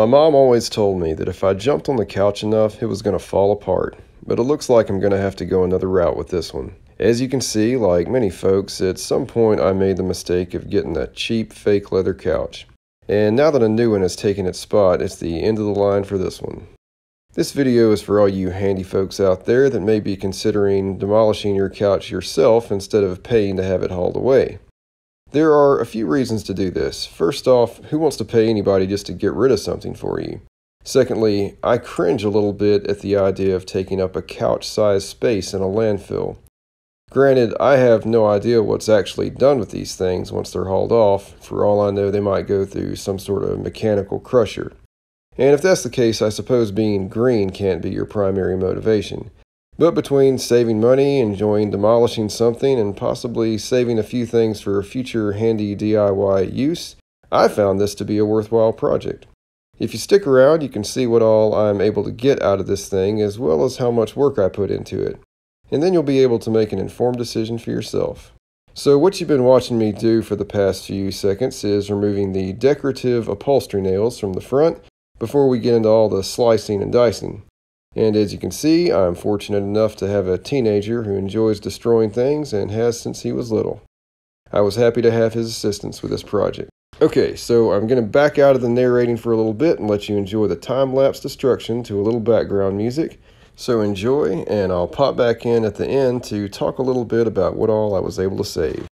My mom always told me that if I jumped on the couch enough, it was going to fall apart, but it looks like I'm going to have to go another route with this one. As you can see, like many folks, at some point I made the mistake of getting a cheap fake leather couch. And now that a new one has taken its spot, it's the end of the line for this one. This video is for all you handy folks out there that may be considering demolishing your couch yourself instead of paying to have it hauled away. There are a few reasons to do this. First off, who wants to pay anybody just to get rid of something for you? Secondly, I cringe a little bit at the idea of taking up a couch-sized space in a landfill. Granted, I have no idea what's actually done with these things once they're hauled off. For all I know, they might go through some sort of mechanical crusher. And if that's the case, I suppose being green can't be your primary motivation. But between saving money, enjoying demolishing something, and possibly saving a few things for future handy DIY use, I found this to be a worthwhile project. If you stick around, you can see what all I'm able to get out of this thing, as well as how much work I put into it. And then you'll be able to make an informed decision for yourself. So what you've been watching me do for the past few seconds is removing the decorative upholstery nails from the front before we get into all the slicing and dicing. And as you can see, I'm fortunate enough to have a teenager who enjoys destroying things and has since he was little. I was happy to have his assistance with this project. Okay, so I'm going to back out of the narrating for a little bit and let you enjoy the time-lapse destruction to a little background music. So enjoy, and I'll pop back in at the end to talk a little bit about what all I was able to save.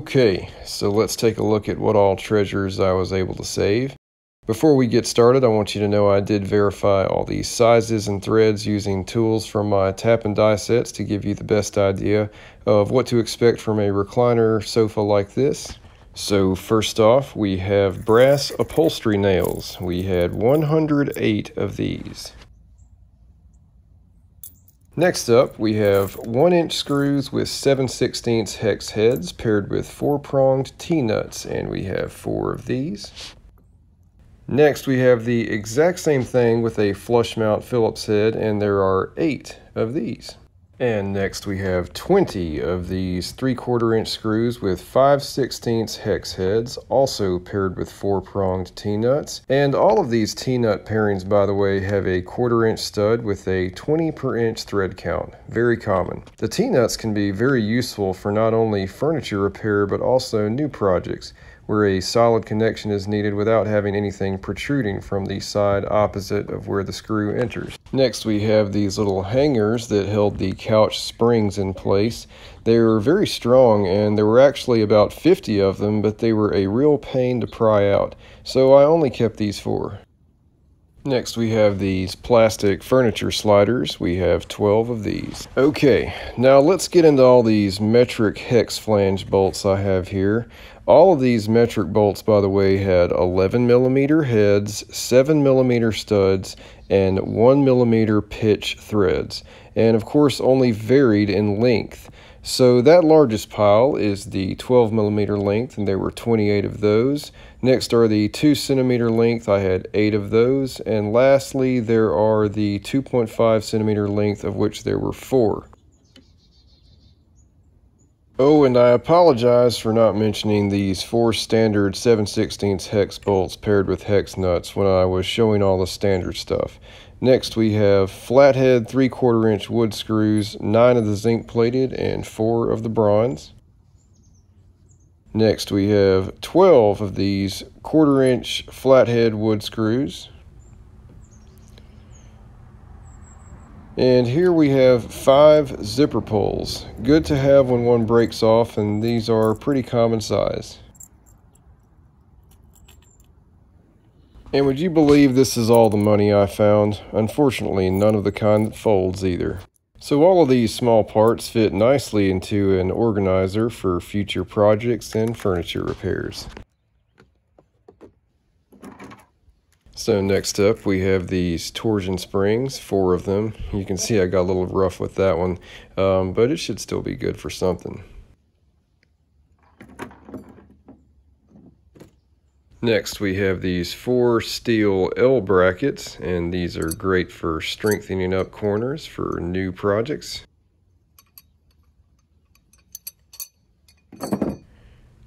Okay, so let's take a look at what all treasures I was able to save. Before we get started, I want you to know I did verify all the sizes and threads using tools from my tap and die sets to give you the best idea of what to expect from a recliner sofa like this. So first off, we have brass upholstery nails. We had 108 of these. Next up, we have 1-inch screws with 7/16 hex heads paired with 4-pronged T-nuts, and we have 4 of these. Next, we have the exact same thing with a flush mount Phillips head, and there are 8 of these. And next we have 20 of these 3/4-inch screws with 5/16 hex heads, also paired with 4-pronged T-nuts. And all of these T-nut pairings, by the way, have a 1/4-inch stud with a 20 per inch thread count. Very common. The T-nuts can be very useful for not only furniture repair, but also new projects, where a solid connection is needed without having anything protruding from the side opposite of where the screw enters. Next, we have these little hangers that held the couch springs in place. They were very strong, and there were actually about 50 of them, but they were a real pain to pry out, so I only kept these 4. Next, we have these plastic furniture sliders. We have 12 of these. Okay, now let's get into all these metric hex flange bolts I have here. All of these metric bolts, by the way, had 11mm heads, 7mm studs, and 1mm pitch threads, and of course only varied in length. So that largest pile is the 12mm length, and there were 28 of those. Next are the 2cm length, I had 8 of those. And lastly, there are the 2.5cm length, of which there were 4. Oh, and I apologize for not mentioning these 4 standard 7/16 hex bolts paired with hex nuts when I was showing all the standard stuff. Next, we have flathead 3/4-inch wood screws, 9 of the zinc plated and 4 of the bronze. Next, we have 12 of these 1/4-inch flathead wood screws. And here we have 5 zipper pulls. Good to have when one breaks off, and these are pretty common size. And would you believe this is all the money I found? Unfortunately, none of the kind that folds either. So all of these small parts fit nicely into an organizer for future projects and furniture repairs. So next up, we have these torsion springs, 4 of them. You can see I got a little rough with that one, but it should still be good for something. Next, we have these 4 steel L brackets, and these are great for strengthening up corners for new projects.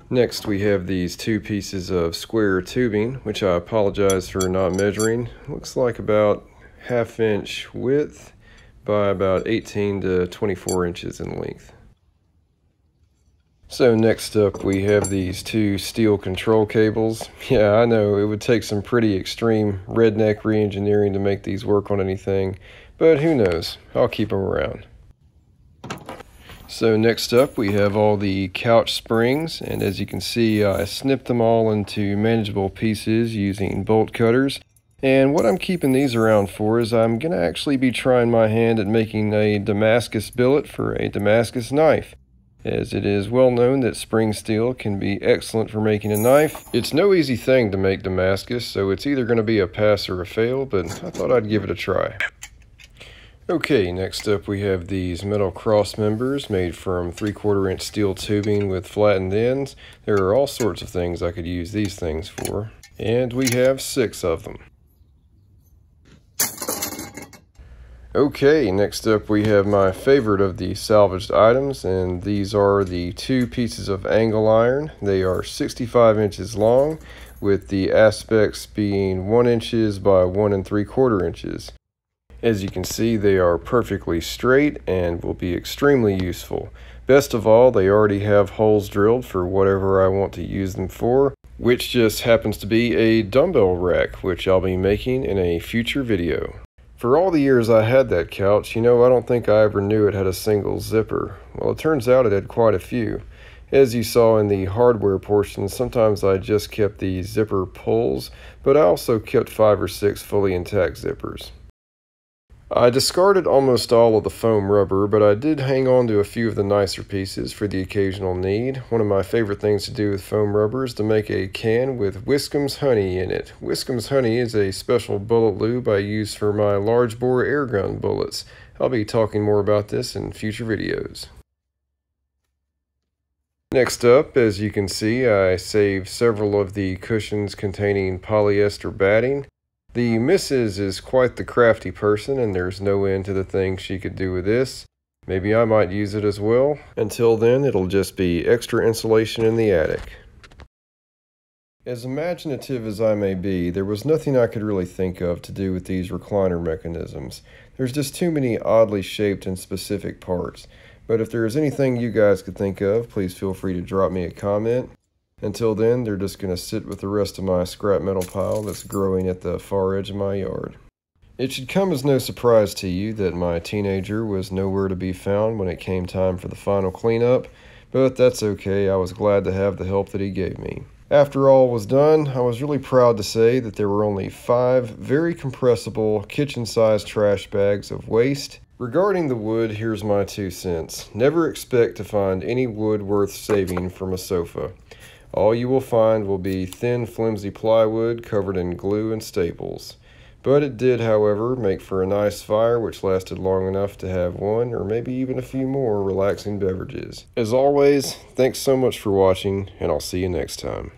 Next, we have these 2 pieces of square tubing, which I apologize for not measuring. Looks like about 1/2 inch width by about 18 to 24 inches in length. So next up, we have these 2 steel control cables. Yeah, I know it would take some pretty extreme redneck re-engineering to make these work on anything, but who knows? I'll keep them around. So next up, we have all the couch springs, and as you can see, I snipped them all into manageable pieces using bolt cutters. And what I'm keeping these around for is I'm going to actually be trying my hand at making a Damascus billet for a Damascus knife, as it is well known that spring steel can be excellent for making a knife. It's no easy thing to make Damascus, so it's either going to be a pass or a fail, but I thought I'd give it a try. Okay, next up we have these metal cross members made from 3/4-inch steel tubing with flattened ends. There are all sorts of things I could use these things for, and we have 6 of them. Okay, next up we have my favorite of the salvaged items, and these are the 2 pieces of angle iron. They are 65 inches long, with the aspects being 1 inches by 1 3/4 inches. As you can see, they are perfectly straight and will be extremely useful. Best of all, they already have holes drilled for whatever I want to use them for, which just happens to be a dumbbell rack, which I'll be making in a future video. For all the years I had that couch, I don't think I ever knew it had a single zipper. Well, it turns out it had quite a few. As you saw in the hardware portion, sometimes I just kept the zipper pulls, but I also kept 5 or 6 fully intact zippers. I discarded almost all of the foam rubber, but I did hang on to a few of the nicer pieces for the occasional need. One of my favorite things to do with foam rubber is to make a can with Wiscom's honey in it. Wiscom's honey is a special bullet lube I use for my large bore airgun bullets. I'll be talking more about this in future videos. Next up, as you can see, I saved several of the cushions containing polyester batting. The missus is quite the crafty person, and there's no end to the things she could do with this. Maybe I might use it as well. Until then, it'll just be extra insulation in the attic. As imaginative as I may be, there was nothing I could really think of to do with these recliner mechanisms. There's just too many oddly shaped and specific parts. But if there is anything you guys could think of, please feel free to drop me a comment. Until then, they're just going to sit with the rest of my scrap metal pile that's growing at the far edge of my yard. It should come as no surprise to you that my teenager was nowhere to be found when it came time for the final cleanup, but that's okay. I was glad to have the help that he gave me. After all was done, I was really proud to say that there were only 5 very compressible kitchen-sized trash bags of waste. Regarding the wood, here's my 2 cents. Never expect to find any wood worth saving from a sofa. All you will find will be thin, flimsy plywood covered in glue and staples. But it did, however, make for a nice fire which lasted long enough to have 1 or maybe even a few more relaxing beverages. As always, thanks so much for watching, and I'll see you next time.